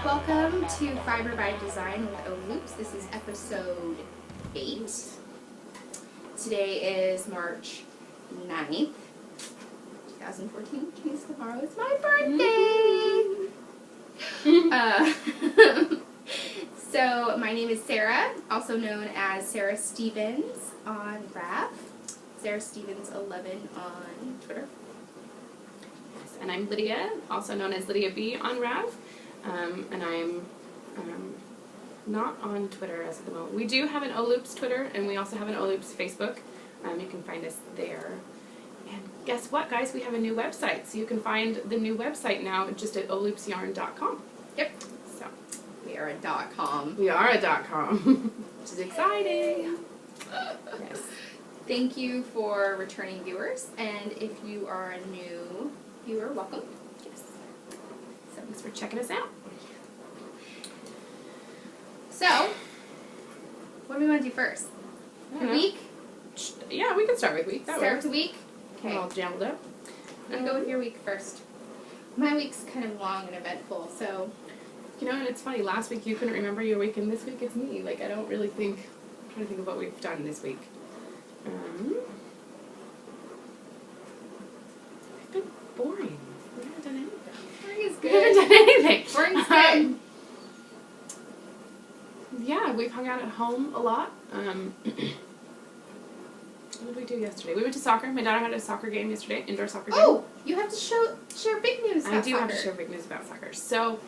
Welcome to Fiber by Design with Ohloops. This is episode 8. Today is March 9th, 2014, which means tomorrow is my birthday. So my name is Sarah, also known as Sarah Stevens on Rav. Sarah Stevens 11 on Twitter. And I'm Lydia, also known as Lydia B on Rav. And I'm not on Twitter as of the moment. We do have an Ohloops Twitter, and we also have an Ohloops Facebook. You can find us there. And guess what, guys? We have a new website. So you can find the new website now just at ohloopsyarn.com. Yep. So we are a .com. We are a .com. Which is exciting. Yes. Thank you for returning viewers. And if you are a new viewer, welcome. Thanks for checking us out. So, what do we want to do first? The week? Yeah, we can start with week. Start with the week? Okay. All jumbled up. I'll go with your week first. My week's kind of long and eventful, so... You know, and it's funny, last week you couldn't remember your week, and this week it's me. Like, I don't really think... I'm trying to think of what we've done this week. It's been boring. We haven't done anything. Boring is good. We haven't done anything. Boring's good. Yeah, we've hung out at home a lot. What did we do yesterday? We went to soccer. My daughter had a soccer game yesterday, indoor soccer game. Oh, you have to share big news about I do have to share big news about soccer. So,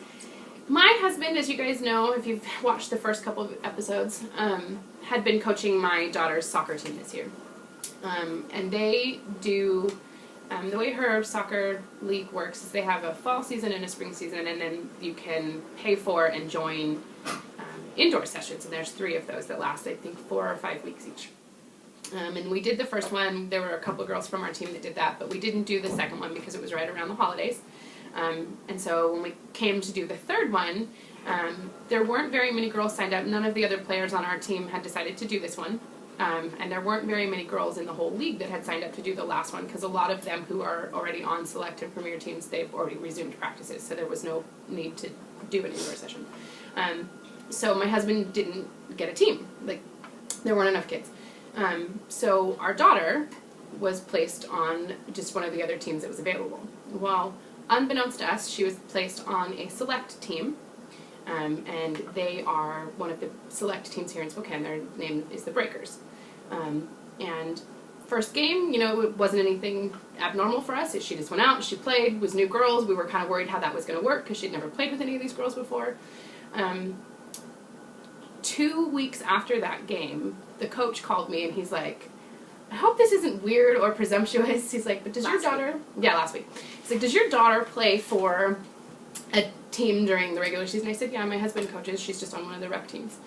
my husband, as you guys know, if you've watched the first couple of episodes, had been coaching my daughter's soccer team this year. And they do... the way her soccer league works is they have a fall season and a spring season, and then you can pay for and join indoor sessions, and there's 3 of those that last, I think, 4 or 5 weeks each. And we did the first one. There were a couple of girls from our team that did that, but we didn't do the second one because it was right around the holidays. And so when we came to do the third one, there weren't very many girls signed up. None of the other players on our team had decided to do this one. And there weren't very many girls in the whole league that had signed up to do the last one, because a lot of them who are already on select and premier teams, they've already resumed practices, so there was no need to do an indoor session. So my husband didn't get a team. Like, there weren't enough kids. So our daughter was placed on just one of the other teams that was available. Well, unbeknownst to us, she was placed on a select team. And they are one of the select teams here in Spokane. Their name is the Breakers. And first game, you know, it wasn't anything abnormal for us. She just went out, she played, was new girls. We were kind of worried how that was going to work because she'd never played with any of these girls before. 2 weeks after that game, the coach called me and he's like, I hope this isn't weird or presumptuous. He's like, but does your daughter... Yeah, last week. He's like, does your daughter play for a team during the regular season? I said, yeah, my husband coaches. She's just on one of the rec teams.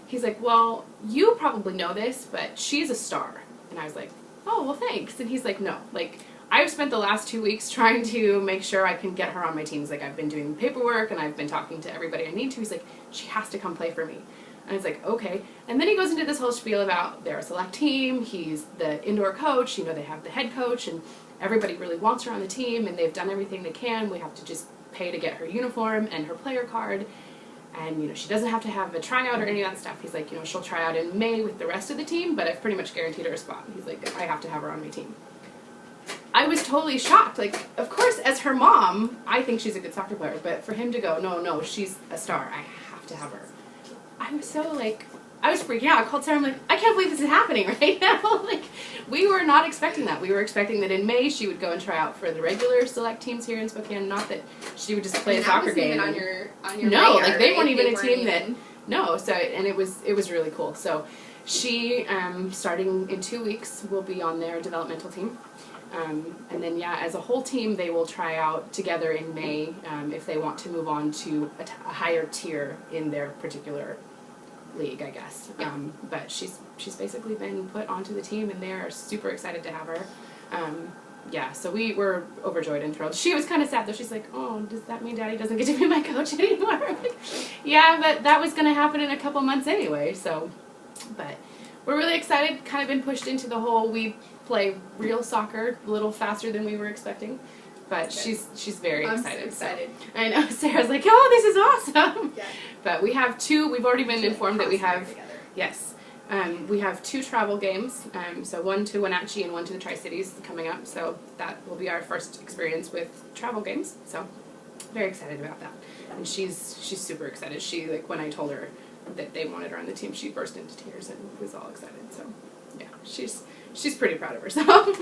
He's like, well, you probably know this, but she's a star. And I was like, oh, well, thanks. And he's like, no. Like, I've spent the last 2 weeks trying to make sure I can get her on my teams. Like, I've been doing paperwork, and I've been talking to everybody I need to. He's like, she has to come play for me. And I was like, okay. And then he goes into this whole spiel about they're a select team, he's the indoor coach, you know, they have the head coach, and everybody really wants her on the team, and they've done everything they can. We have to just pay to get her uniform and her player card. And, you know, she doesn't have to have a tryout or any of that stuff. He's like, you know, she'll try out in May with the rest of the team, but I've pretty much guaranteed her a spot. He's like, I have to have her on my team. I was totally shocked. Like, of course, as her mom, I think she's a good soccer player, but for him to go, no, she's a star. I have to have her. I was so, like, I was freaking out. I called Sarah. I'm like, I can't believe this is happening right now. Like, we were not expecting that. We were expecting that in May she would go and try out for the regular select teams here in Spokane. Not that she would just play a soccer game. That wasn't even on your no, radar, like they right? weren't even They a team weren't that. even... No, so and it was really cool. So she starting in 2 weeks will be on their developmental team. And then, yeah, as a whole team, they will try out together in May if they want to move on to a higher tier in their particular league, I guess. Yeah. But she's basically been put onto the team, and they are super excited to have her. Yeah, so we were overjoyed and thrilled. She was kind of sad, though. She's like, oh, does that mean Daddy doesn't get to be my coach anymore? Like, yeah, but that was going to happen in a couple months anyway, so. But we're really excited, kind of been pushed into the whole, we play real soccer a little faster than we were expecting. But she's very excited. I'm so excited. So. I know, Sarah's like, oh, this is awesome. Yeah. But we have two, we've already been informed that we have, together. yes, we have 2 travel games, so one to Wenatchee and one to the Tri-Cities coming up, so that will be our first experience with travel games, so very excited about that. And she's super excited. She, like, when I told her that they wanted her on the team, she burst into tears and was all excited, so yeah, she's pretty proud of herself.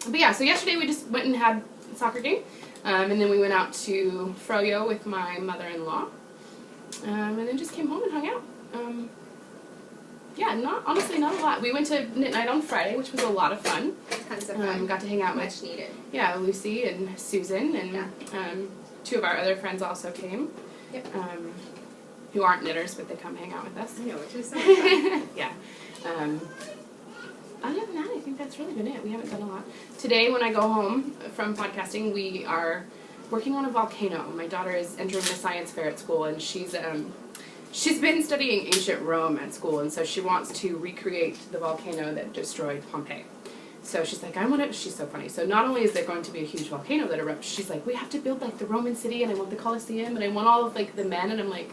But yeah, so yesterday we just went and had a soccer game, and then we went out to Froyo with my mother-in-law, and then just came home and hung out. Yeah, honestly not a lot. We went to Knit Night on Friday, which was a lot of fun. Tons of fun. Got to hang out Much with needed. Yeah, Lucy and Susan, and Yeah. 2 of our other friends also came. Yep. Who aren't knitters, but they come hang out with us. I know, which is so much fun. Yeah. Other than that, I think that's really been it. We haven't done a lot. Today, when I go home from podcasting, we are working on a volcano. My daughter is entering the science fair at school, and she's been studying ancient Rome at school, and so she wants to recreate the volcano that destroyed Pompeii. So she's like, she's so funny. So not only is there going to be a huge volcano that erupts, she's like, we have to build, like, the Roman city, and I want the Colosseum, and I want all of, like, the men, and I'm like,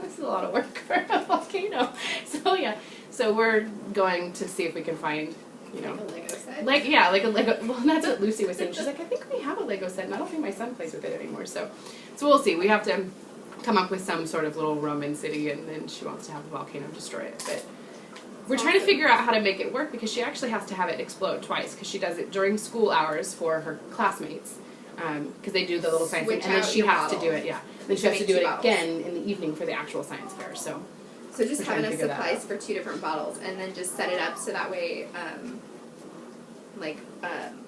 that's a lot of work for a volcano. So, yeah. So we're going to see if we can find, you know. Like a Lego set. Like a Lego. Well, that's what Lucy was saying. She's like, I think we have a Lego set, and I don't think my son plays with it anymore. So we'll see. We have to come up with some sort of little Roman city, and then she wants to have the volcano destroy it. But we're trying to figure out how to make it work, because she actually has to have it explode twice, because she does it during school hours for her classmates, because they do the little science thing, and then she has to do it, yeah. Then she has to do it again in the evening for the actual science fair, so. So just have enough supplies for 2 different bottles, and then just set it up so that way,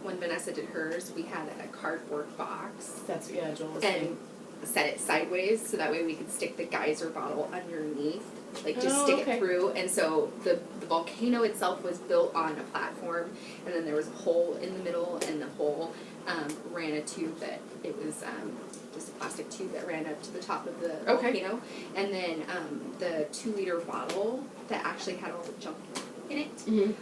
when Vanessa did hers, we had a cardboard box. That's, yeah, Joel's and set it sideways, so that way we could stick the geyser bottle underneath, like just stick it through. And so the volcano itself was built on a platform, and then there was a hole in the middle, and the hole ran a tube that it was just a plastic tube that ran up to the top of the volcano, and then the 2-liter bottle that actually had all the junk in it.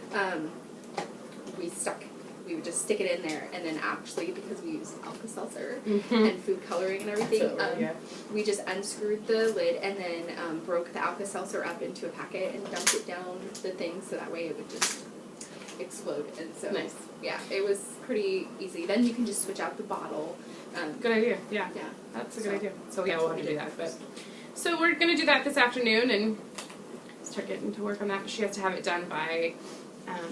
We would just stick it in there, and then actually, because we used Alka-Seltzer and food coloring and everything, we just unscrewed the lid and then broke the Alka-Seltzer up into a packet and dumped it down the thing, so that way it would just explode. And so, yeah, it was pretty easy. Then you can just switch out the bottle. Good idea, yeah. Yeah. That's a good idea. So yeah, we'll have to do that. But so we're going to do that this afternoon and start getting to work on that. She has to have it done by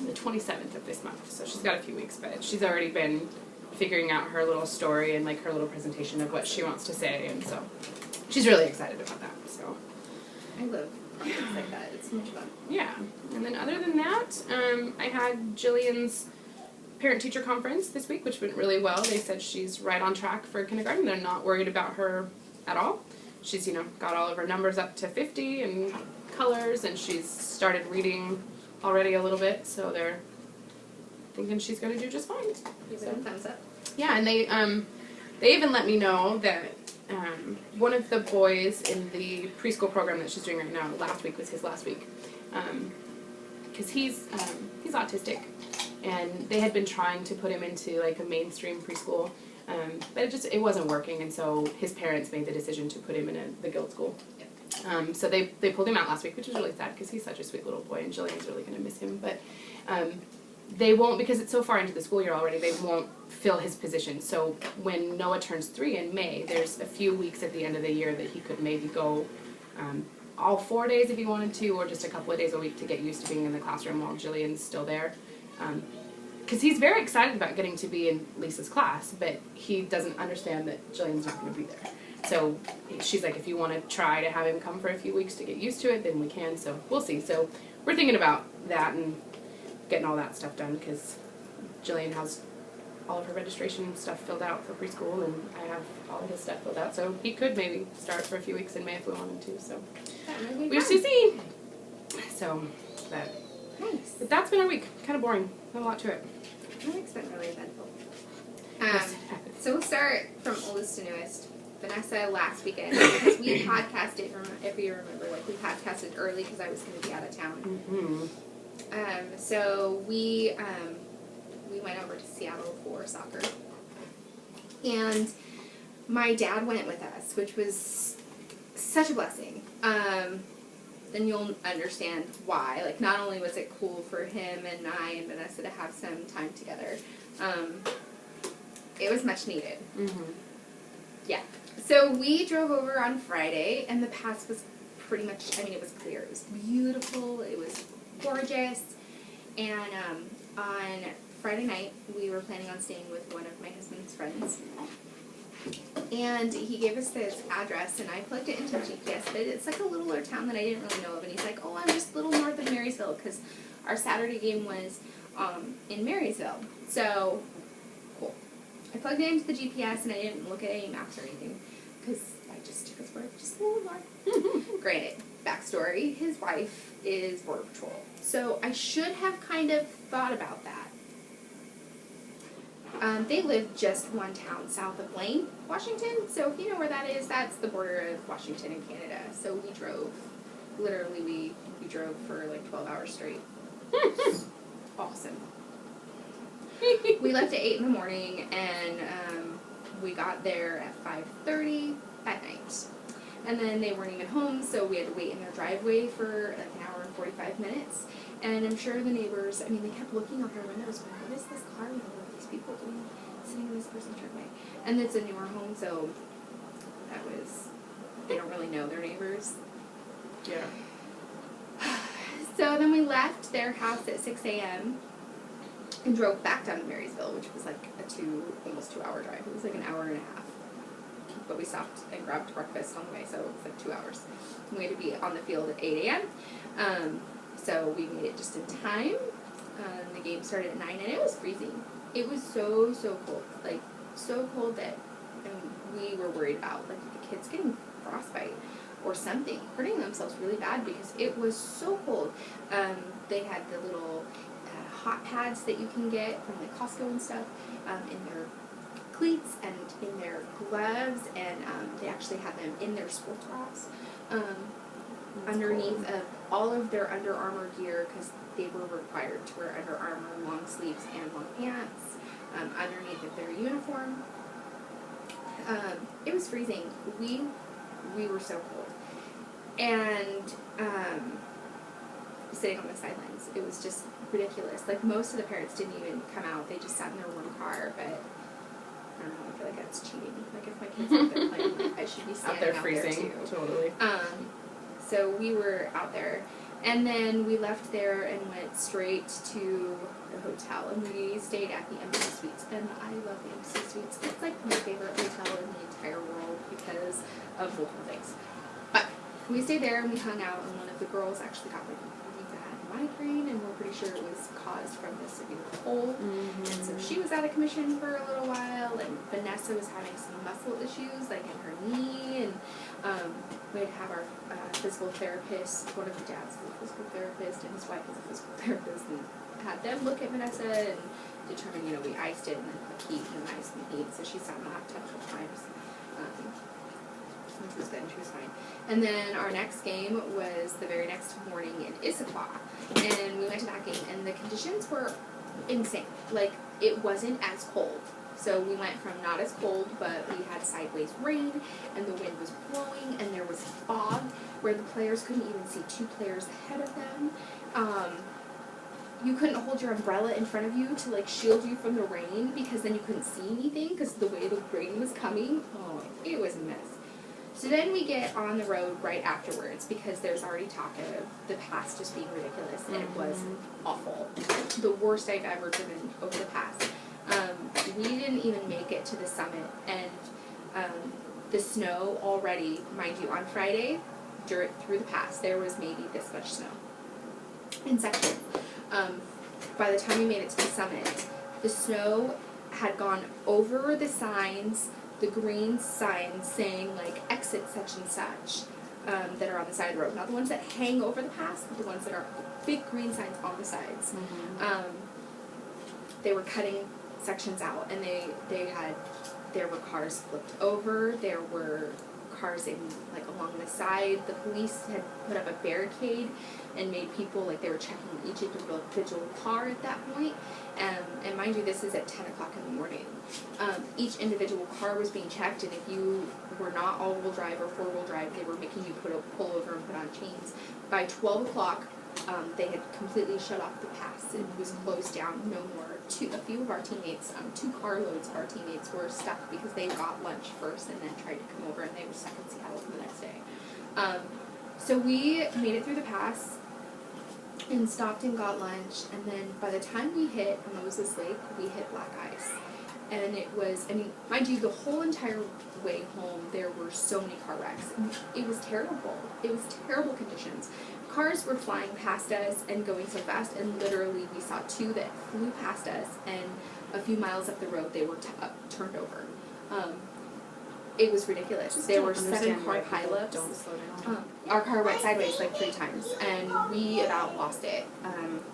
the 27th of this month. So she's got a few weeks, but she's already been figuring out her little story and, like, her little presentation of what she wants to say, and so she's really excited about that. So I love projects like that. It's so much fun. Yeah. And then other than that, I had Jillian's parent-teacher conference this week, which went really well. They said she's right on track for kindergarten. They're not worried about her at all. She's, got all of her numbers up to 50 and colors, and she's started reading already a little bit, so they're thinking she's going to do just fine. Give it a thumbs up. Yeah, and they even let me know that one of the boys in the preschool program that she's doing right now, last week was his last week, because he's autistic, and they had been trying to put him into, like, a mainstream preschool, But it wasn't working, and so his parents made the decision to put him in the guild school. So they pulled him out last week, which was really sad because he's such a sweet little boy, and Jillian's really going to miss him. But they won't, because it's so far into the school year already, they won't fill his position. So when Noah turns 3 in May, there's a few weeks at the end of the year that he could maybe go all 4 days if he wanted to, or just a couple of days a week to get used to being in the classroom while Jillian's still there. Because he's very excited about getting to be in Lisa's class, but he doesn't understand that Jillian's not going to be there. So she's like, if you want to try to have him come for a few weeks to get used to it, then we can. So we'll see. So we're thinking about that and getting all that stuff done, because Jillian has all of her registration stuff filled out for preschool, and I have all of his stuff filled out. So he could maybe start for a few weeks in May if we wanted to. So we'll see. So that. Nice. But that's been our week. Kind of boring. Not a lot to it. My week's been really eventful. So we'll start from oldest to newest. Vanessa last weekend, because we podcasted, if you remember, like we podcasted early because I was going to be out of town. Mm-hmm. So we went over to Seattle for soccer. And my dad went with us, which was such a blessing. Then you'll understand why. Like, not only was it cool for him and I and Vanessa to have some time together, it was much needed. Mm-hmm. Yeah. So we drove over on Friday, and the pass was pretty much, it was clear. It was beautiful. It was gorgeous. And on Friday night, we were planning on staying with one of my husband's friends. And he gave us this address, and I plugged it into GPS, but it's like a littler town that I didn't really know of. And he's like, oh, I'm just a little north of Marysville, because our Saturday game was in Marysville. So, cool. I plugged it into the GPS, and I didn't look at any maps or anything, because I just took his word, just a little north. Granted, backstory, his wife is Border Patrol. So I should have kind of thought about that. They live just one town south of Blaine, Washington. So if you know where that is, that's the border of Washington and Canada. So we drove, literally we drove for like 12 hours straight. Awesome. We left at 8 in the morning, and we got there at 5:30 at night. And then they weren't even home, so we had to wait in their driveway for like an hour and 45 minutes. And I'm sure the neighbors, they kept looking out their windows, going, what is this car? What are these people doing sitting in this person's driveway? And it's a newer home, so they don't really know their neighbors. Yeah. So then we left their house at 6 a.m. and drove back down to Marysville, which was like almost 2 hour drive. It was like an hour and a half. But we stopped and grabbed breakfast on the way, so it was like 2 hours. And we had to be on the field at 8 a.m. So we made it just in time. The game started at 9, and it was freezing. It was so cold. Like, so cold that we were worried about, like, the kids getting frostbite or something, hurting themselves really bad because it was so cold. They had the little hot pads that you can get from the Costco and stuff in their cleats and in their gloves, and they actually had them in their sports bras underneath of all of their Under Armour gear, because they were required to wear Under Armour long sleeves and long pants underneath of their uniform. It was freezing. We were so cold, and sitting on the sidelines, it was just ridiculous. Like, most of the parents didn't even come out. They just sat in their one car, but I don't know, I feel like that's cheating. Like, if my kids are out there playing, like, I should be standing out there freezing, too. Totally. So we were out there, and then we left there and went straight to the hotel, and we stayed at the Embassy Suites, and I love the Embassy Suites. It's like my favorite hotel in the entire world because of multiple things. But we stayed there, and we hung out, and one of the girls actually got like a really bad migraine, and we're pretty sure it was caused from the severe cold. Mm-hmm. And so she was out of commission for a little while, and Vanessa was having some muscle issues, like in her knee, and we'd have our physical therapist, one of the dads is a physical therapist, and his wife is a physical therapist, and had them look at Vanessa and determine, we iced it and then put heat and ice and heat, so she sat in the hot tub a couple times, which was good, and she was fine. And then our next game was the very next morning in Issaquah, and we went to that game, and the conditions were insane. Like, it wasn't as cold So we went from not as cold, but we had sideways rain, and the wind was blowing, and there was fog where the players couldn't even see 2 players ahead of them. You couldn't hold your umbrella in front of you to like shield you from the rain because then you couldn't see anything because the way the rain was coming. Oh, it was a mess. So then we get on the road right afterwards because there's already talk of the pass just being ridiculous, and it was awful. The worst I've ever driven over the pass. We didn't even make it to the summit, and the snow already, mind you, on Friday, through the pass, there was maybe this much snow in sections. By the time we made it to the summit, the snow had gone over the signs, the green signs saying, like, exit such and such, that are on the side of the road. Not the ones that hang over the pass, but the ones that are big green signs on the sides. They were cutting sections out, and there were cars flipped over, there were cars in, like, along the side. The police had put up a barricade and made people, like, they were checking each individual car at that point. And mind you, this is at 10 o'clock in the morning. Each individual car was being checked, and if you were not all-wheel drive or four-wheel drive, they were making you pull over and put on chains. By 12 o'clock, they had completely shut off the pass. It was closed down, no more. A few of our teammates, 2 carloads of our teammates were stuck because they got lunch first and then tried to come over, and they were stuck in Seattle for the next day. So we made it through the pass and stopped and got lunch, and then by the time we hit Moses Lake, we hit black ice. And it was, I mean, mind you, the whole entire way home, there were so many car wrecks. It was terrible. It was terrible conditions. Cars were flying past us and going so fast, and literally we saw 2 that flew past us, and a few miles up the road they were turned over. It was ridiculous. There were 7 car pileups. Don't slow down. Our car went sideways like 3 times, and we about lost it.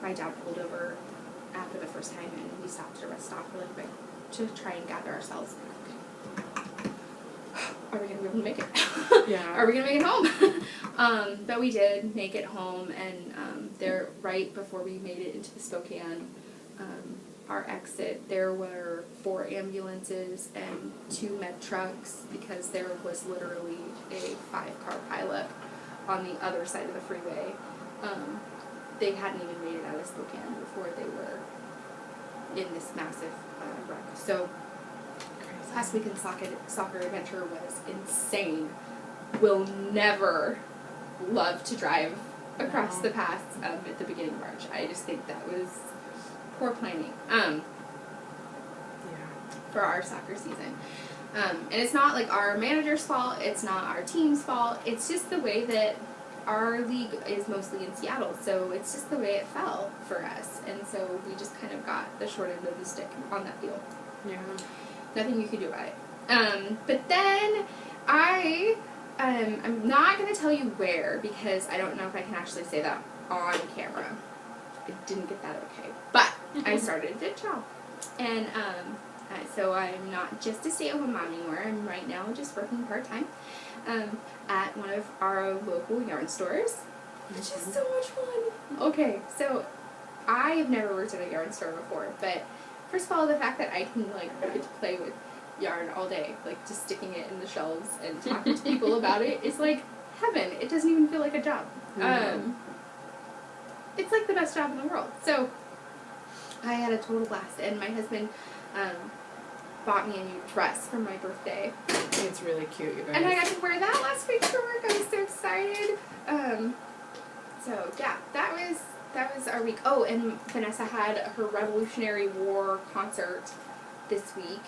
My dad pulled over after the first time, and we stopped at a rest stop really quick to try and gather ourselves. Are we going to be able to make it? Yeah. Are we going to make it home? But we did make it home, and there, right before we made it into the Spokane, our exit, there were 4 ambulances and 2 med trucks because there was literally a 5-car pileup on the other side of the freeway. They hadn't even made it out of Spokane before they were in this massive wreck. So last weekend's soccer adventure was insane. Will never love to drive across the pass at the beginning of March. I just think that was poor planning for our soccer season. And it's not like our manager's fault, it's not our team's fault, it's just the way that our league is mostly in Seattle, so it's just the way it fell for us. And so we just kind of got the short end of the stick on that deal. Yeah. Nothing you could do about it. But then I'm not going to tell you where because I don't know if I can actually say that on camera. I didn't get that okay. But I started a good job. And so I'm not just a stay-at-home mom anymore. I'm right now just working part-time at one of our local yarn stores, which is so much fun. Okay, so I have never worked at a yarn store before, but first of all, the fact that I can get to play with yarn all day, like just sticking it in the shelves and talking to people about it is like heaven. It doesn't even feel like a job. It's like the best job in the world. So I had a total blast, and my husband bought me a new dress for my birthday. It's really cute, you guys. And I got to wear that last week for work. I was so excited. So yeah, that was our week. Oh, and Vanessa had her Revolutionary War concert this week,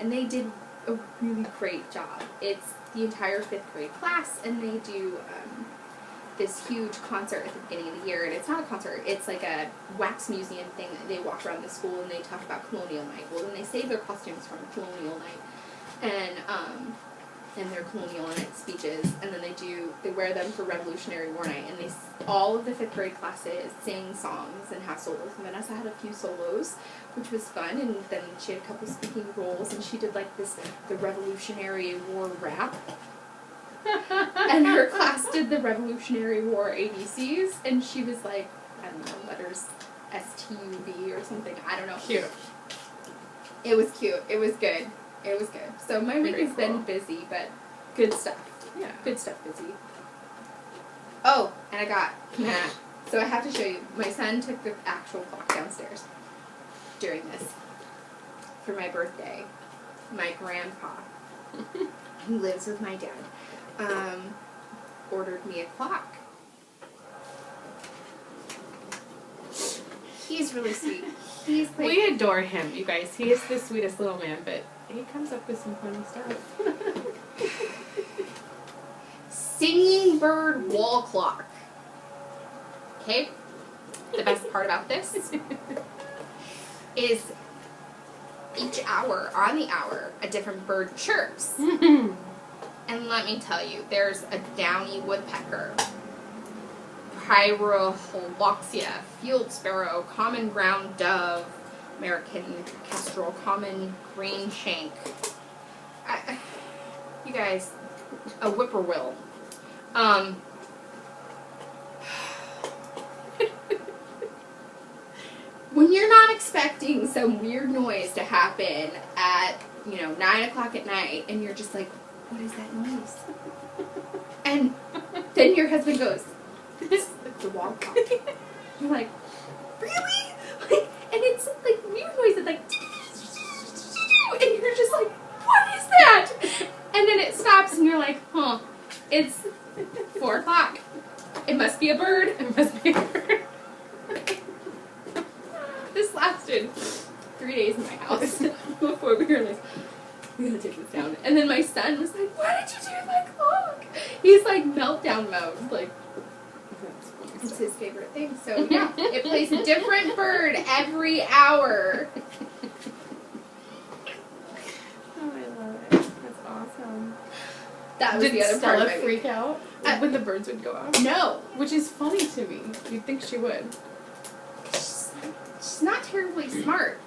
and they did a really great job. It's the entire 5th grade class, and they do this huge concert at the beginning of the year, and it's not a concert, it's like a wax museum thing that they walk around the school and they talk about Colonial Night. Well, then they save their costumes from Colonial Night, and their Colonial Night speeches, and then they wear them for Revolutionary War Night, and all of the 5th grade classes sing songs and have solos, and Vanessa had a few solos, which was fun, and then she had a couple speaking roles, and she did the Revolutionary War rap. And her class did the Revolutionary War ABCs, and she was like, I don't know, letters STUV or something, I don't know. Cute. It was cute. It was good. It was good. So my week has been busy, but good stuff. Yeah. Good stuff, busy. Oh, and I got, so I have to show you. My son took the actual clock downstairs during this for my birthday. My grandpa, who lives with my dad, ordered me a clock. He's really sweet. He's like, we adore him, you guys. He is the sweetest little man, but he comes up with some funny stuff. singing bird wall clock. Okay? The best part about this is each hour, on the hour, a different bird chirps. And let me tell you, there's a downy woodpecker, Pyrrholoxia, field sparrow, common ground dove, American kestrel, common green shank. You guys, a whippoorwill. When you're not expecting some weird noise to happen at, 9 o'clock at night, and you're just like, what is that noise? And then your husband goes, this is the wall clock. You're like, really? And it's like weird noise, it's like, and you're just like, what is that? And then it stops, and you're like, huh, it's 4 o'clock. It must be a bird. It must be a bird. This lasted 3 days in my house before we were like, we gotta take this down. And then my son was like, why did you do my clock? He's like meltdown mode. Like, it's his favorite thing. So yeah, it plays a different bird every hour. Oh, I love it. That's awesome. That was Did the other Stella part of my freak out when the birds would go out? No. Which is funny to me. You'd think she would. She's not terribly smart.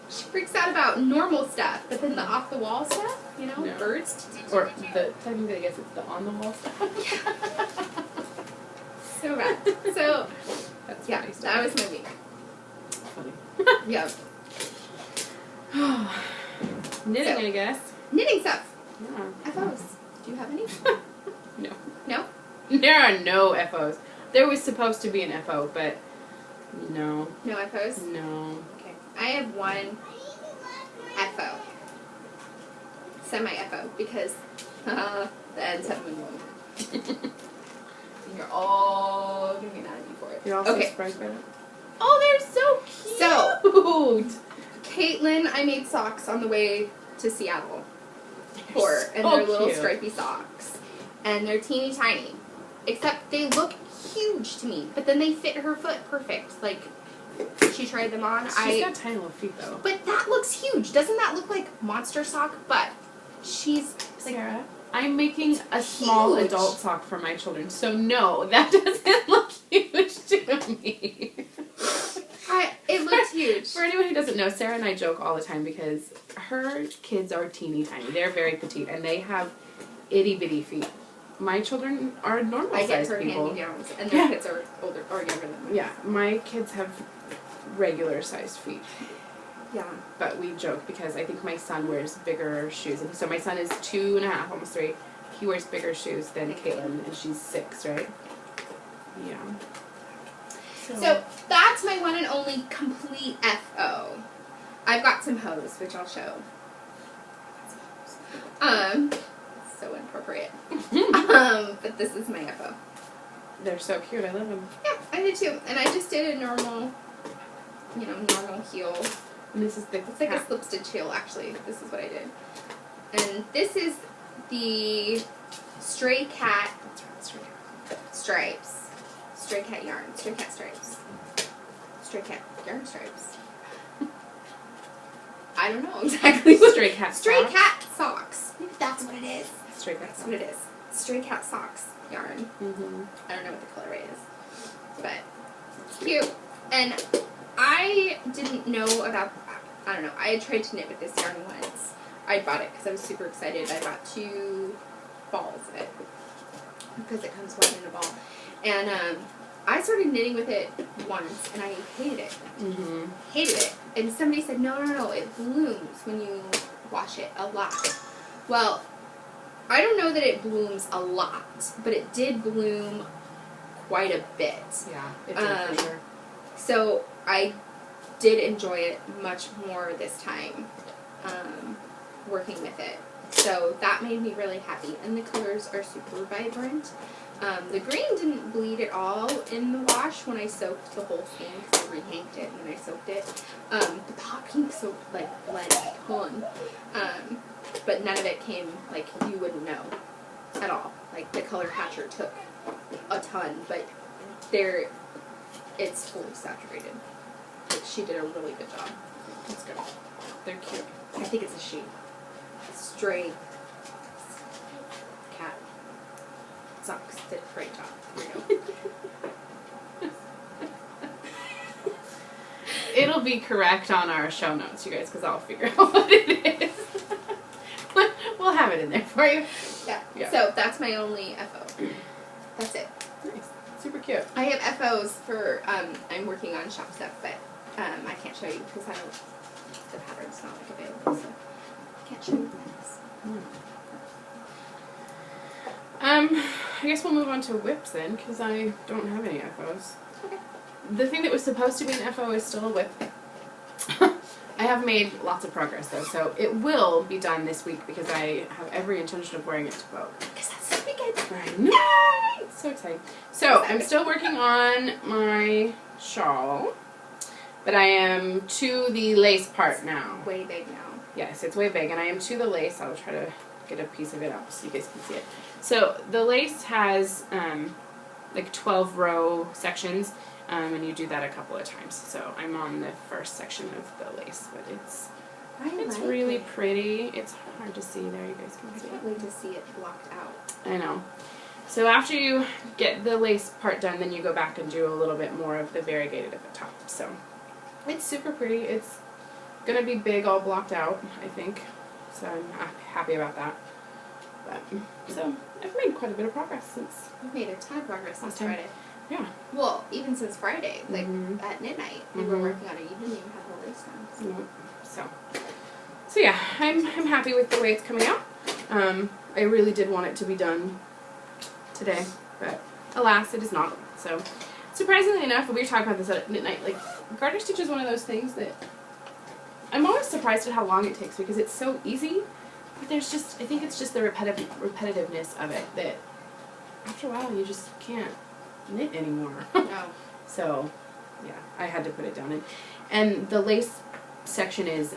She freaks out about normal stuff, but then the off-the-wall stuff, No. birds. Or technically I guess it's the on-the-wall stuff. So bad. So, That's yeah, funny stuff. that was my week. Funny. Yeah. Knitting, So. I guess. Knitting stuff. Yeah. FOs. Do you have any? No. No? There are no FOs. There was supposed to be an FO, but no. No FOs? No. Okay. I have one FO. Semi-FO, because the ends have been long. And you're all going to be mad at me for it. You're also okay. surprised by that? Oh, they're so cute! So, Caitlin, I made socks on the way to Seattle for, and so they're little cute. stripy socks. And they're teeny tiny. Except they look huge to me, but then they fit her foot perfect. Like, she tried them on. She's got tiny little feet, though. But that looks huge. Doesn't that look like monster sock? But she's like, Sarah, I'm making a small huge. adult sock for my children, so no, that doesn't look huge to me. it looks huge. For anyone who doesn't know, Sarah and I joke all the time because her kids are teeny tiny. They're very petite, and they have itty bitty feet. My children are normal I get sized her people. hand-me-downs, and their kids are older or younger than me. Yeah, my kids have regular sized feet. Yeah. But we joke because I think my son wears bigger shoes. And so my son is 2.5, almost 3. He wears bigger shoes than Caitlin, and she's 6, right? Yeah. So that's my one and only complete FO. I've got some hose, which I'll show. So inappropriate. But this is my FO. They're so cute. I love them. Yeah, I did too. And I just did a normal, normal heel. And this is the It's like a slip stitch heel, actually. This is what I did. And this is the Stray Cat stripes. Stray Cat yarn. Stray Cat stripes. Stray Cat yarn stripes. I don't know exactly what. Stray Cat Stray socks? Cat socks. Maybe that's what it is. Stray Cat That's what it is. Stray Cat socks yarn. Mm-hmm. I don't know what the colorway is. But it's cute. And I didn't know about, I don't know, I had tried to knit with this yarn once. I bought it because I was super excited. I bought 2 balls of it because it comes one in a ball. And I started knitting with it once, and I hated it. Mm-hmm. Hated it. And somebody said, no, it blooms when you wash it a lot. Well, I don't know that it blooms a lot, but it did bloom quite a bit. Yeah, it did for sure. So I did enjoy it much more this time, working with it. So that made me really happy. And the colors are super vibrant. The green didn't bleed at all in the wash when I soaked the whole thing, because I rehanked it and then I soaked it. But the hot pink soaked, like, bled a ton. But none of it came, like, you wouldn't know at all. Like, the color catcher took a ton, but it's fully saturated. Like, she did a really good job. That's good. They're cute. I think it's a she. Stray cat. Socks did a great job. Here you go. It'll be correct on our show notes, you guys, because I'll figure out what it is. We'll have it in there for you. Yeah. So that's my only FO. That's it. Nice. Super cute. I have FOs for, I'm working on shop stuff, but I can't show you because the pattern's not like available, so I can't show you this. I guess we'll move on to whips then, because I don't have any FOs. Okay. The thing that was supposed to be an FO is still a whip. I have made lots of progress though, so it will be done this week because I have every intention of wearing it to Vogue. Because that's this weekend. I know! So exciting. So, I'm still working on my shawl, but I am to the lace part now. Way big now. Yes, it's way big, and I am to the lace. I'll try to get a piece of it out so you guys can see it. So, the lace has like 12 row sections, and you do that a couple of times. So, I'm on the first section of the lace, but it's really pretty. It's hard to see there, you guys can see I can't wait to see it blocked out. I know. So after you get the lace part done, then you go back and do a little bit more of the variegated at the top. So it's super pretty. It's going to be big, all blocked out, I think. So I'm happy about that. But, so I've made quite a bit of progress since. You've made a ton of progress since time. Friday. Yeah. Well, even since Friday, like at midnight, we were Mhm. working on it. You didn't even have the lace done. So yeah, I'm happy with the way it's coming out. I really did want it to be done today, but alas, it is not. So surprisingly enough, we were talking about this at midnight. Like, garter stitch is one of those things that I'm always surprised at how long it takes because it's so easy. But there's just, I think it's just the repetitiveness of it that after a while you just can't knit anymore. No. So, yeah, I had to put it down. And the lace section is,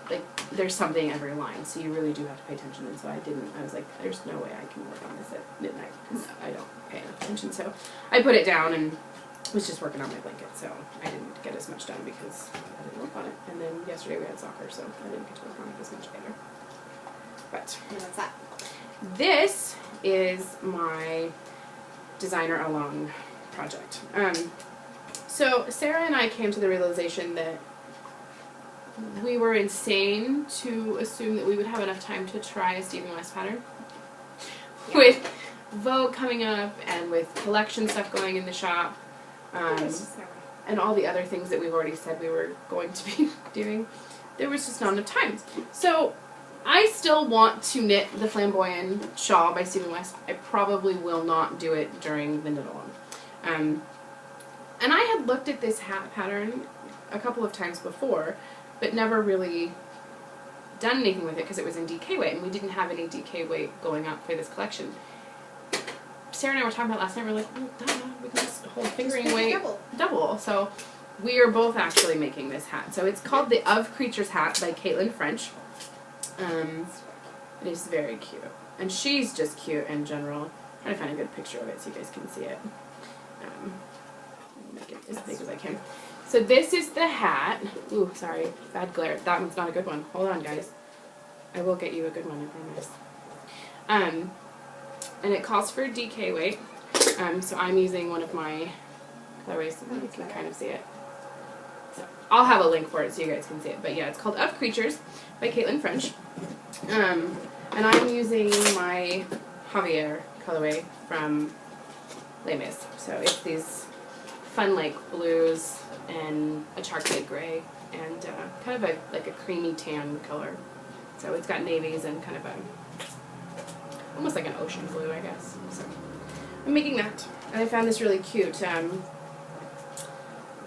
like, there's something every line, so you really do have to pay attention. And so I was like, there's no way I can work on this at midnight because I don't pay enough attention. So I put it down and was just working on my blanket, so I didn't get as much done because I didn't work on it. And then yesterday we had soccer, so I didn't get to work on it as much either. But And what's that? this is my designer along project. So Sarah and I came to the realization that we were insane to assume that we would have enough time to try a Stephen West pattern. Yeah. With Vogue coming up and with collection stuff going in the shop, and all the other things that we've already said we were going to be doing, there was just not enough time. So I still want to knit the Flamboyant shawl by Stephen West. I probably will not do it during the knit-along. And I had looked at this hat pattern a couple of times before, but never really done anything with it because it was in DK weight, and we didn't have any DK weight going up for this collection. Sarah and I were talking about last night, we were like, well, duh, we can just hold fingering weight double. So we are both actually making this hat. So it's called the Of Creatures hat by Caitlin French. It is very cute. And she's just cute in general. I'm trying to find a good picture of it so you guys can see it. I'll make it as big as I can. So this is the hat. Ooh, sorry, bad glare. That one's not a good one. Hold on, guys. I will get you a good one, I promise. And it calls for DK weight. So I'm using one of my colorways so you can kind of see it. So I'll have a link for it so you guys can see it. But yeah, it's called Of Creatures by Caitlin French. And I'm using my Javier colorway from Les Mis. So it's these fun like blues and a charcoal gray and kind of a creamy tan color. So it's got navies and kind of almost like an ocean blue, I guess. So I'm making that, and I found this really cute,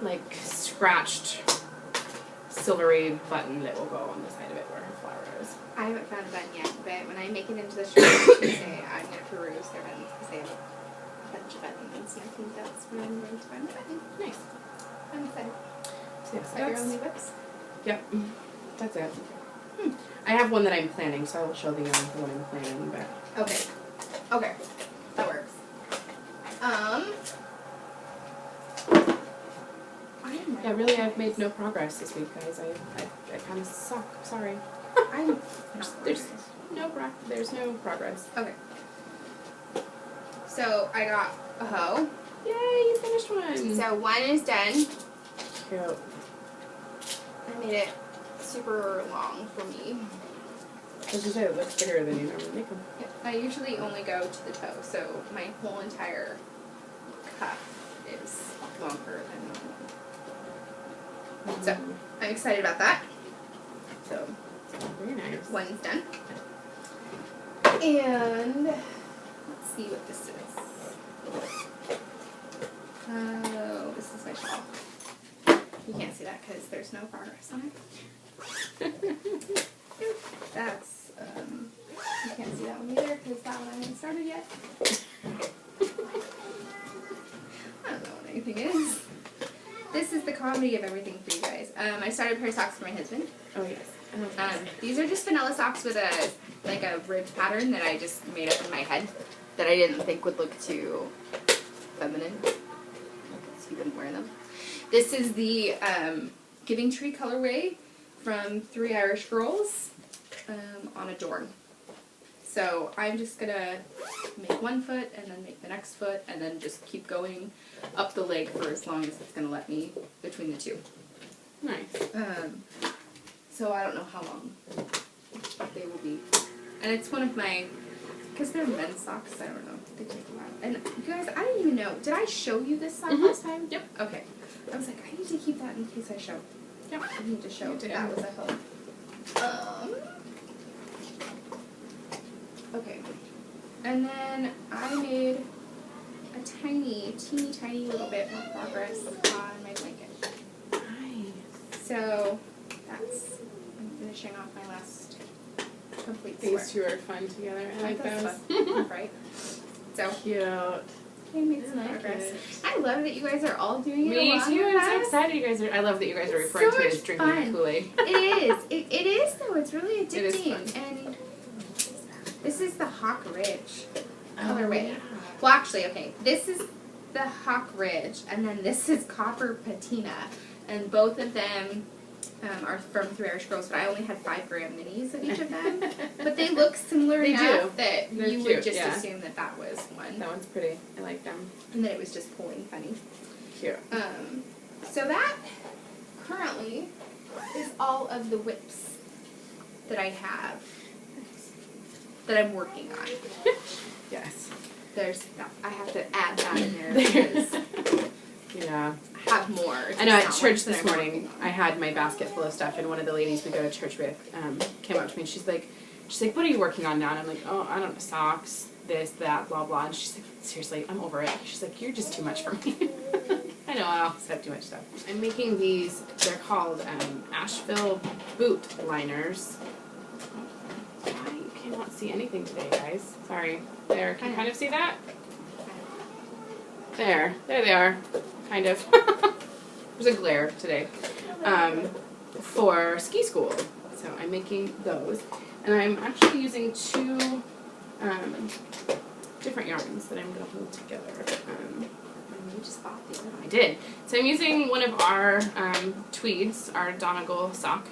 like scratched silvery button that will go on the side of it where her flower is. I haven't found a button yet, but when I make it into the shirt, I'm going to peruse their buttons because they have a bunch of buttons, and I think that's where I'm going to find a button. Nice. I'm excited. So yes, Is that your only whips? Yep, that's it. I have one that I'm planning, so I'll show the one I'm planning, but... Okay, that works. Yeah, really, I've made no progress this week, guys. I kind of suck. Sorry. There's no progress. Okay. So I got a hoe. Yay, you finished one. So one is done. Cute. I made it super long for me. As you say, it looks bigger than you normally make them. Yeah, I usually only go to the toe, so my whole entire cuff is longer than normal. So, I'm excited about that. So, very nice. One's done. And, let's see what this is. Oh, this is my shawl. You can't see that because there's no progress on it. That's, you can't see that one either because that one I haven't started yet. I don't know what anything is. This is the comedy of everything for you guys. I started a pair of socks for my husband. Oh, yes. These are just vanilla socks with a ribbed pattern that I just made up in my head that I didn't think would look too feminine. So he wouldn't wear them. This is the Giving Tree colorway from 3 Irish Girls on Adorn. So I'm just gonna make one foot and then make the next foot and then just keep going up the leg for as long as it's gonna let me between the two. Nice. So I don't know how long they will be. And it's one of my, because they're men's socks, I don't know, they take a while. And you guys, I didn't even know, did I show you this sock last time? Yep. Okay. I was like, I need to keep that in case I show. Yep. I need to show that was a hoe. Okay. And then I made a teeny tiny little bit more progress on my blanket. Nice. So that's, I'm finishing off my last complete square. These two are fun together. I like That's those. fun. Right? So, Cute. I made some I like progress. it. I love that you guys are all doing it Me along too. with I'm so us. excited you guys are. I love that you guys are It's referring so to it as much drinking fun. Kool-Aid. It is. It is though. It's really addicting. It is fun. And this is the Hawk Ridge colorway. Yeah. Well, actually, okay. This is the Hawk Ridge, and then this is Copper Patina, and both of them are from 3 Irish Girls, but I only had 5 gram minis of each of them. But they look similar They enough do. that They're you cute, would just yeah. assume that that was one, That one's pretty. I like them. and that it was just pulling funny. Cute. So that currently is all of the whips that I have that I'm working on. Yes. I have to add that in there because Yeah. I have more. I know at It's not church much that this I'm morning, working on. I had my basket full of stuff, and one of the ladies we go to church with came up to me, and she's like, what are you working on now? And I'm like, oh, I don't know, socks, this, that, blah, blah. And she's like, seriously, I'm over it. She's like, you're just too much for me. I know, I always have too much stuff. I'm making these, they're called Asheville boot liners. I cannot see anything today, guys. Sorry. There, can you kind of see that? There they are, kind of. There's a glare today. For ski school. So I'm making those. And I'm actually using 2 different yarns that I'm going to hold together. You just bought the other one. I did. So I'm using one of our tweeds, our Donegal sock.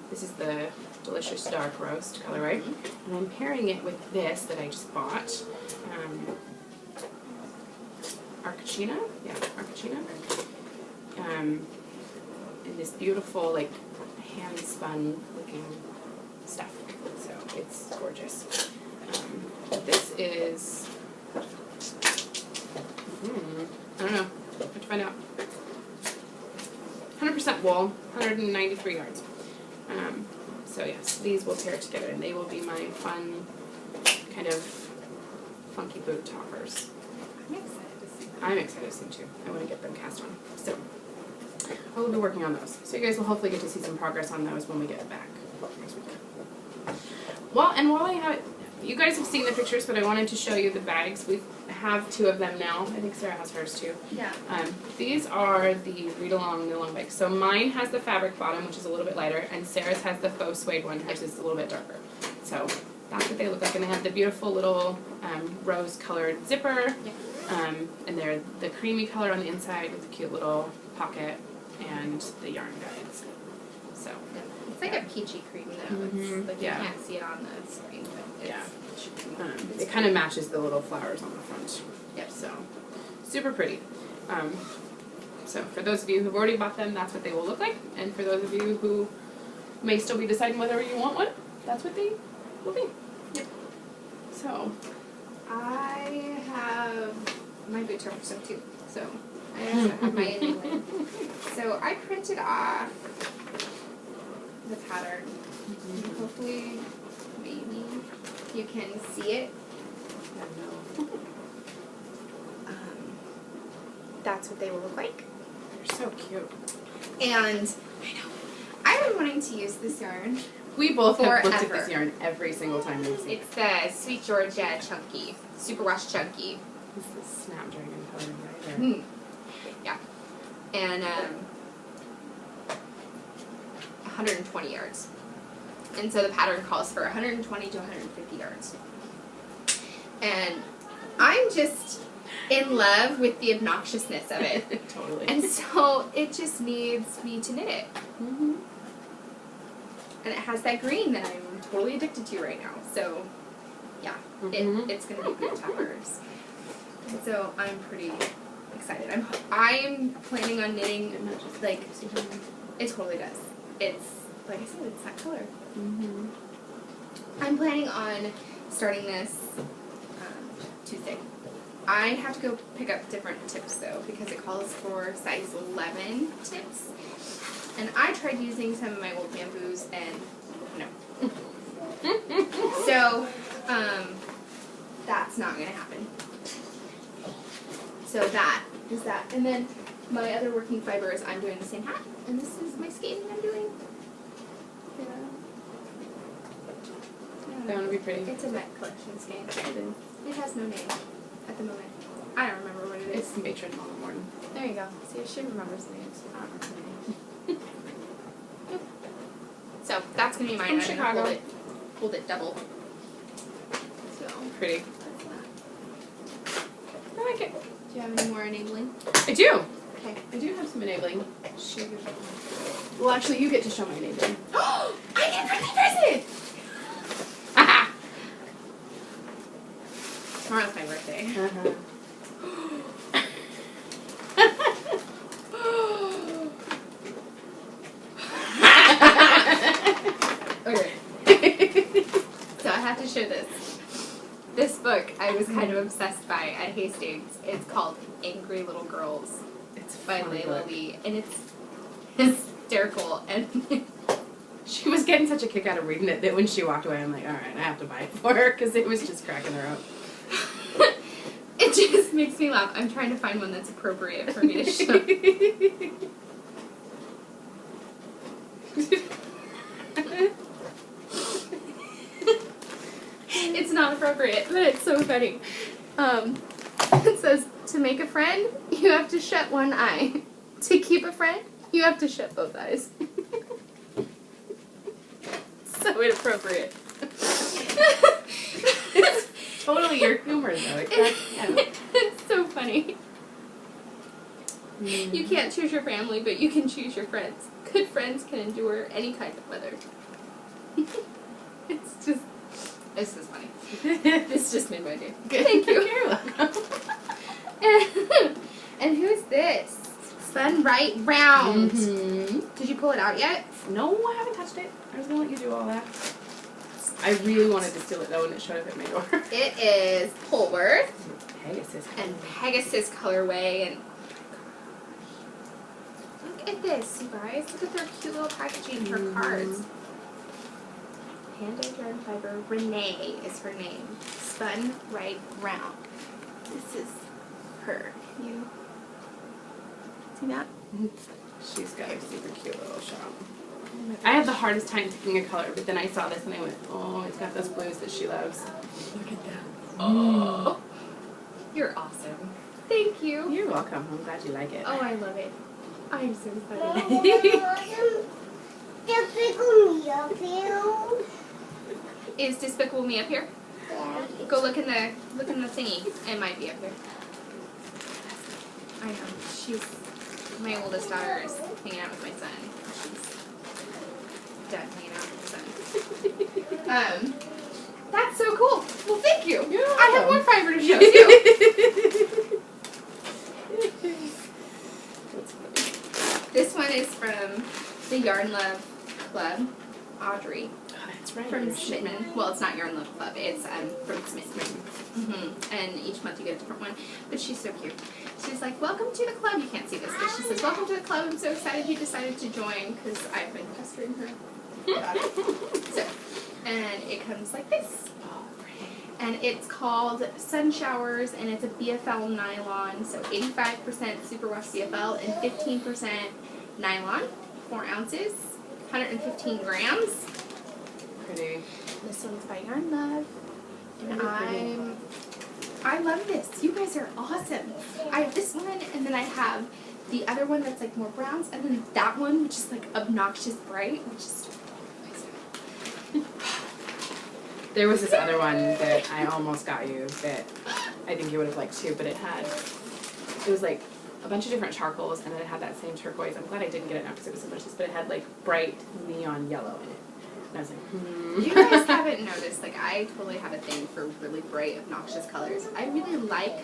This is the Delicious Dark Roast colorway. And I'm pairing it with this that I just bought. Arcachina? Yeah, Arcachina. And this beautiful, like, hand-spun looking stuff. So it's gorgeous. This is, I don't know. I have to find find out. 100% wool, 193 yards. So yes, these will pair together, and they will be my fun, kind of funky boot toppers. I'm excited to see them too. I want to get them cast on. So I will be working on those. So you guys will hopefully get to see some progress on those when we get back next week. Well, and while I have it, you guys have seen the pictures, but I wanted to show you the bags. We have 2 of them now. I think Sarah has hers too. Yeah. These are the read-along knit-along bags. So mine has the fabric bottom, which is a little bit lighter, and Sarah's has the faux suede one. Hers is a little bit darker. So that's what they look like, and they have the beautiful little rose-colored zipper. Yeah. And they're the creamy color on the inside with the cute little pocket and the yarn guides. So it's like a peachy cream though. It's like you can't see it on the screen, but it's it kind of matches the little flowers on the front. Yep. So super pretty. So for those of you who've already bought them, that's what they will look like. And for those of you who may still be deciding whether you want one, that's what they will be. Yep. So I have my boot topper stuff too. So I also have my inlay. So I printed off the pattern. Hopefully, maybe you can see it. That's what they will look like. they're so cute. And I know I've been wanting to use this yarn. We both have looked at Forever. this yarn every single time we've seen it. It's the Sweet Georgia Chunky, Superwash Chunky. It's the Snapdragon color right there. Yeah. And 120 yards. And so the pattern calls for 120 to 150 yards. And I'm just in love with the obnoxiousness of it. Totally. And so it just needs me to knit it. And it has that green that I'm totally addicted to right now. So, yeah, it's going to be boot toppers. And so I'm pretty excited. I'm planning on knitting, like, it totally does. It's, like I said, it's that color. I'm planning on starting this Tuesday. I have to go pick up different tips, though, because it calls for size 11 tips. And I tried using some of my old bamboos, and no. So, that's not going to happen. So that is that. And then my other working fibers, I'm doing the same hat. And this is my skating I'm doing. That one would be pretty. It's a Met Collection skate. It has no name at the moment. I don't remember what it is. It's Matron Holland Morton. There you go. See, she remembers the names. I don't remember the name. Yep. So that's gonna be mine. From I'm Chicago. gonna hold it double. So Pretty. that's that. I like it. Do you have any more enabling? I do. Okay. I do have some enabling. Well, actually, you get to show my enabling. Oh! I get a birthday present! Tomorrow's my birthday. Okay. So I have to show this. This book I was kind of obsessed by at Hastings. It's called Angry Little Girls. It's by funny Layla book. Lee. And it's hysterical. And She was getting such a kick out of reading it that when she walked away, I'm like, all right, I have to buy it for her because it was just cracking her up. it just makes me laugh. I'm trying to find one that's appropriate for me to show. It's not appropriate, but it's so funny. It says, to make a friend, you have to shut one eye. To keep a friend, you have to shut both eyes. So inappropriate. It's totally your humor, though. It cracks me up. It's so funny. You can't choose your family, but you can choose your friends. Good friends can endure any kind of weather. It's just funny. This just made my day. Good. Thank you. You're welcome. And who's this? Spun right round. Mm-hmm. Did you pull it out yet? No, I haven't touched it. I was going to let you do all that. I really wanted to steal it, though, and it showed up at my door. It is Polworth Pegasus. and Pegasus colorway, and Look at this, you guys. Look at their cute little packaging for cards. Hand-dyed yarn fiber. Renee is her name. Spun right round. This is her. Can you see that? She's got a super cute little shop. I had the hardest time picking a color, but then I saw this and I went, oh, it's got those blues that she loves. Look at that. Oh, you're awesome. Thank you. You're welcome. I'm glad you like it. Oh, I love it. I'm so excited. Is Despicable Me up here? Yeah. Go look in the thingy. It might be up there. I know. She's my oldest daughter is hanging out with my son. She's done hanging out with my son. That's so cool. Well, thank you. I have more fiber to show too. This one is from the Yarn Love Club, Audrey. Oh, that's right. From Smitten. Well, it's not Yarn Love Club. It's from Smitten. And each month you get a different one. But she's so cute. She's like, welcome to the club. You can't see this, but she says, welcome to the club. I'm so excited you decided to join because I've been pestering her about it. So, and it comes like this. And it's called Sun Showers, and it's a BFL nylon, so 85% superwash BFL and 15% nylon, 4 ounces, 115 grams. Pretty. This one's by Yarn Love, and I love this. You guys are awesome. I have this one, and then I have the other one that's like more browns, and then that one which is like obnoxious bright, which is There was this other one that I almost got you that I think you would have liked too, but it was like a bunch of different charcoals, and then it had that same turquoise. I'm glad I didn't get it now because it was so much, but it had like bright neon yellow in it. And I was like, You guys haven't noticed, like I totally have a thing for really bright, obnoxious colors. I really like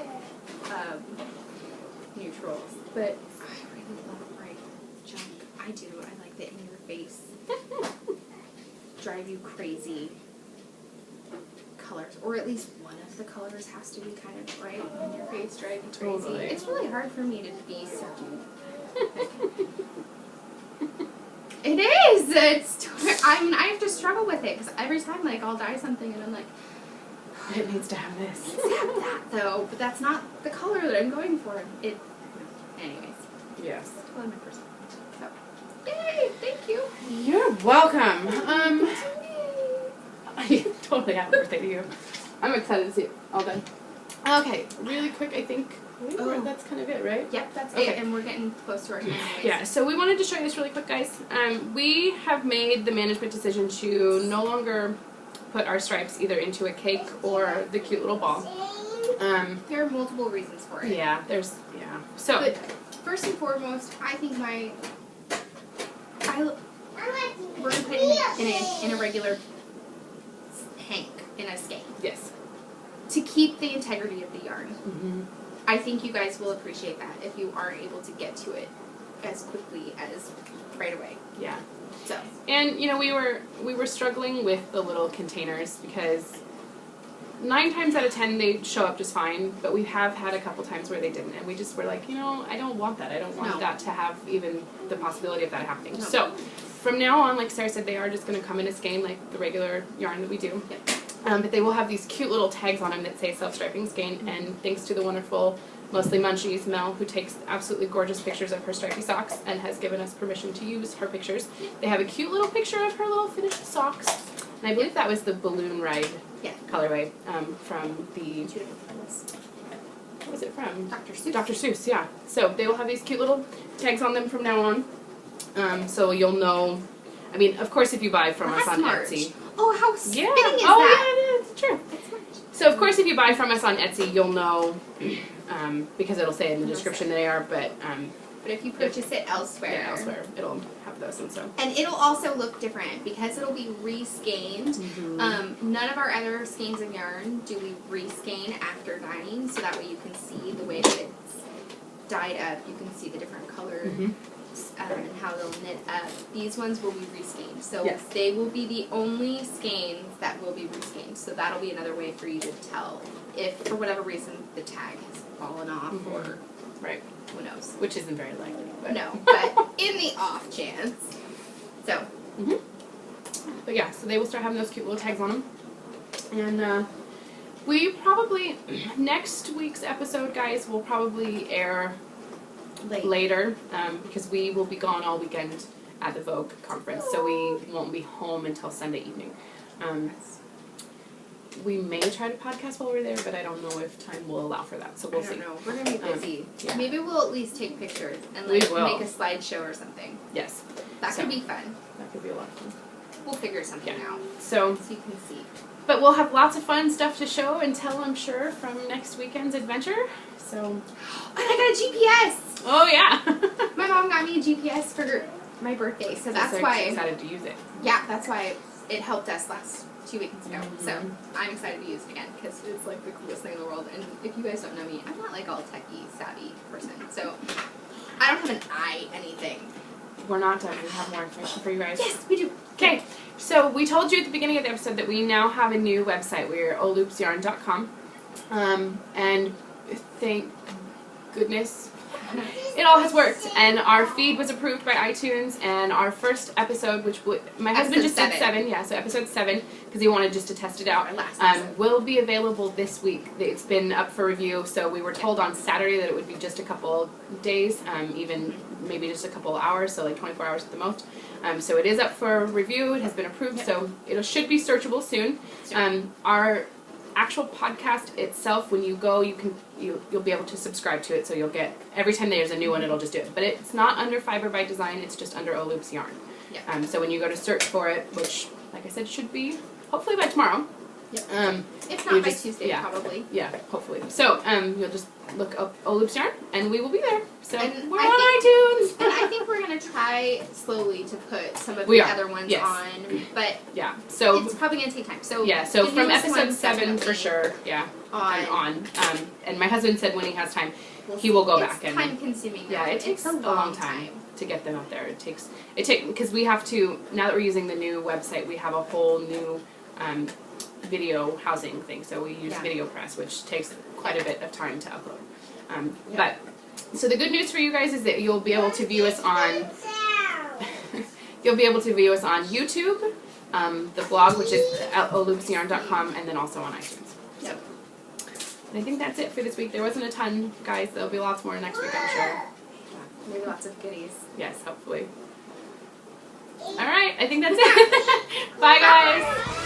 neutrals, but I really love bright junk. I do. I like the in your face, drive you crazy colors, or at least one of the colors has to be kind of bright in your face, drive you crazy. Totally. It's really hard for me to be subdued. It is. I mean, I have to struggle with it because every time, like, I'll dye something and I'm like, it needs to have this. let's have that though, but that's not the color that I'm going for. Anyways. Yes. Totally my person. So, yay! Thank you. You're welcome. I totally have a birthday to you. I'm excited to see it all done. Okay, really quick, I think that's kind of it, right? Yep, that's Okay. it, and we're getting close to our time anyways. Yeah, so we wanted to show you this really quick, guys. We have made the management decision to no longer put our stripes either into a cake or the cute little ball. There are multiple reasons for it. Yeah, So, But first and foremost, I think we're gonna put it in a regular hank, in a skein. yes. To keep the integrity of the yarn. Mm-hmm. I think you guys will appreciate that if you aren't able to get to it as quickly as right away. Yeah. So. And, you know, we were struggling with the little containers because 9 times out of 10 they show up just fine, but we have had a couple times where they didn't, and we just were like, you know, I don't want that. I don't want that to have even the possibility of that happening. No. So, from now on, like Sarah said, they are just going to come in a skein like the regular yarn that we do. Yep. But they will have these cute little tags on them that say self-striping skein, and thanks to the wonderful, mostly Munchies, Mel, who takes absolutely gorgeous pictures of her stripy socks and has given us permission to use her pictures. They have a cute little picture of her little finished socks, and I believe that was the Balloon Ride colorway from the... What was it from? Dr. Seuss. Dr. Seuss, yeah. So they will have these cute little tags on them from now on, so you'll know... I mean, of course, if you buy from us on Etsy... Oh, how spinning is that? Yeah, it is. It's true. That's much. So, of course, if you buy from us on Etsy, you'll know, because it'll say in the description they are, but if you purchase it elsewhere. Yeah, elsewhere, it'll have those and so. And it'll also look different because it'll be re-skeined. Mm-hmm. None of our other skeins of yarn do we re-skein after dyeing, so that way you can see the way that it's dyed up. You can see the different colors. And how they'll knit up. These ones will be re-skeined. So they will be the only skeins that will be re-skeined. So that'll be another way for you to tell if, for whatever reason, the tag has fallen off or Right. Who knows? Which isn't very likely. But. No, but in the off chance. So. Mm-hmm. But yeah, so they will start having those cute little tags on them. And we probably, next week's episode, guys, will probably air later because we will be gone all weekend at the Vogue conference, so we won't be home until Sunday evening. We may try to podcast while we're there, but I don't know if time will allow for that, so we'll see. I don't know. We're going to be busy. Yeah. Maybe we'll at least take pictures and make a slideshow or something. Yes. That could be fun. That could be a lot of fun. We'll figure something out. So you can see. But we'll have lots of fun stuff to show and tell, I'm sure, from next weekend's adventure. So. And I got a GPS! Oh, yeah. My mom got me a GPS for my birthday, so that's why I'm excited to use it. Yeah, that's why it helped us last 2 weekends ago. So I'm excited to use it again because it's like the coolest thing in the world. And if you guys don't know me, I'm not like all techie savvy person, so I don't have an eye anything. We're not done. We have more information for you guys. Yes, we do. Okay, so we told you at the beginning of the episode that we now have a new website. We're ohlloopsyarn.com. And thank goodness it all has worked. And our feed was approved by iTunes. And our first episode, which my husband just did 7. Yeah, so episode 7, because he wanted just to test it out, will be available this week. It's been up for review. So we were told on Saturday that it would be just a couple days, even maybe just a couple hours, so like 24 hours at the most. So it is up for review. It has been approved, so it should be searchable soon. Our actual podcast itself, when you go, you'll be able to subscribe to it, so you'll get, every time there's a new one, it'll just do it. But it's not under Fiber by Design, it's just under Ohloops Yarn. So when you go to search for it, which, like I said, should be hopefully by tomorrow. If not by Tuesday, probably. Yeah, hopefully. So you'll just look up Ohloops Yarn, and we will be there. So and we're on iTunes. And I think we're going to try slowly to put some of the other ones on. But so it's probably going to take time. So so from episode 7 for sure, on. And my husband said when he has time, he will go back. It's time consuming. Yeah, it takes a long time to get them up there. Because we have to, now that we're using the new website, we have a whole new video housing thing. So we use Video Press, which takes quite a bit of time to upload. But so the good news for you guys is that you'll be able to view us on YouTube, the blog, which is at ohlloopsyarn.com, and then also on iTunes. So and I think that's it for this week. There wasn't a ton, guys. There'll be lots more next week, I'm sure. Maybe lots of goodies. Yes, hopefully. All right, I think that's it. Bye, guys.